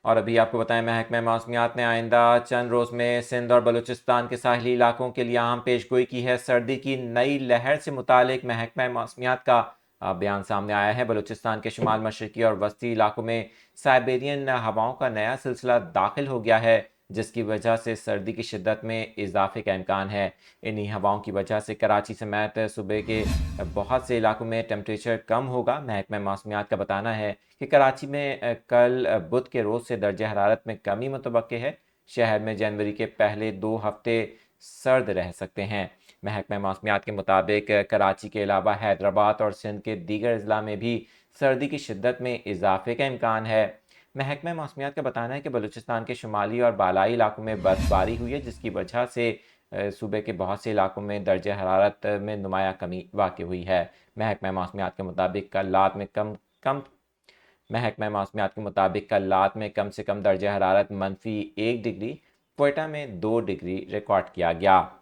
اور ابھی آپ کو بتائیں محکمہ موسمیات نے آئندہ چند روز میں سندھ اور بلوچستان کے ساحلی علاقوں کے لیے اہم پیش گوئی کی ہے۔ سردی کی نئی لہر سے متعلق محکمہ موسمیات کا بیان سامنے آیا ہے۔ بلوچستان کے شمال مشرقی اور وسطی علاقوں میں سائبیرین ہواؤں کا نیا سلسلہ داخل ہو گیا ہے، جس کی وجہ سے سردی کی شدت میں اضافے کا امکان ہے۔ انہی ہواؤں کی وجہ سے کراچی سمیت صوبے کے بہت سے علاقوں میں ٹیمپریچر کم ہوگا۔ محکمہ موسمیات کا بتانا ہے کہ کراچی میں کل بدھ کے روز سے درجہ حرارت میں کمی متوقع ہے۔ شہر میں جنوری کے پہلے 2 ہفتے سرد رہ سکتے ہیں۔ محکمہ موسمیات کے مطابق کراچی کے علاوہ حیدرآباد اور سندھ کے دیگر اضلاع میں بھی سردی کی شدت میں اضافے کا امکان ہے۔ محکمہ موسمیات کا بتانا ہے کہ بلوچستان کے شمالی اور بالائی علاقوں میں برف باری ہوئی ہے، جس کی وجہ سے صوبے کے بہت سے علاقوں میں درجہ حرارت میں نمایاں کمی واقع ہوئی ہے۔ محکمہ موسمیات کے مطابق کل رات میں کم سے کم درجہ حرارت -1 ڈگری، کوئٹہ میں 2 ڈگری ریکارڈ کیا گیا۔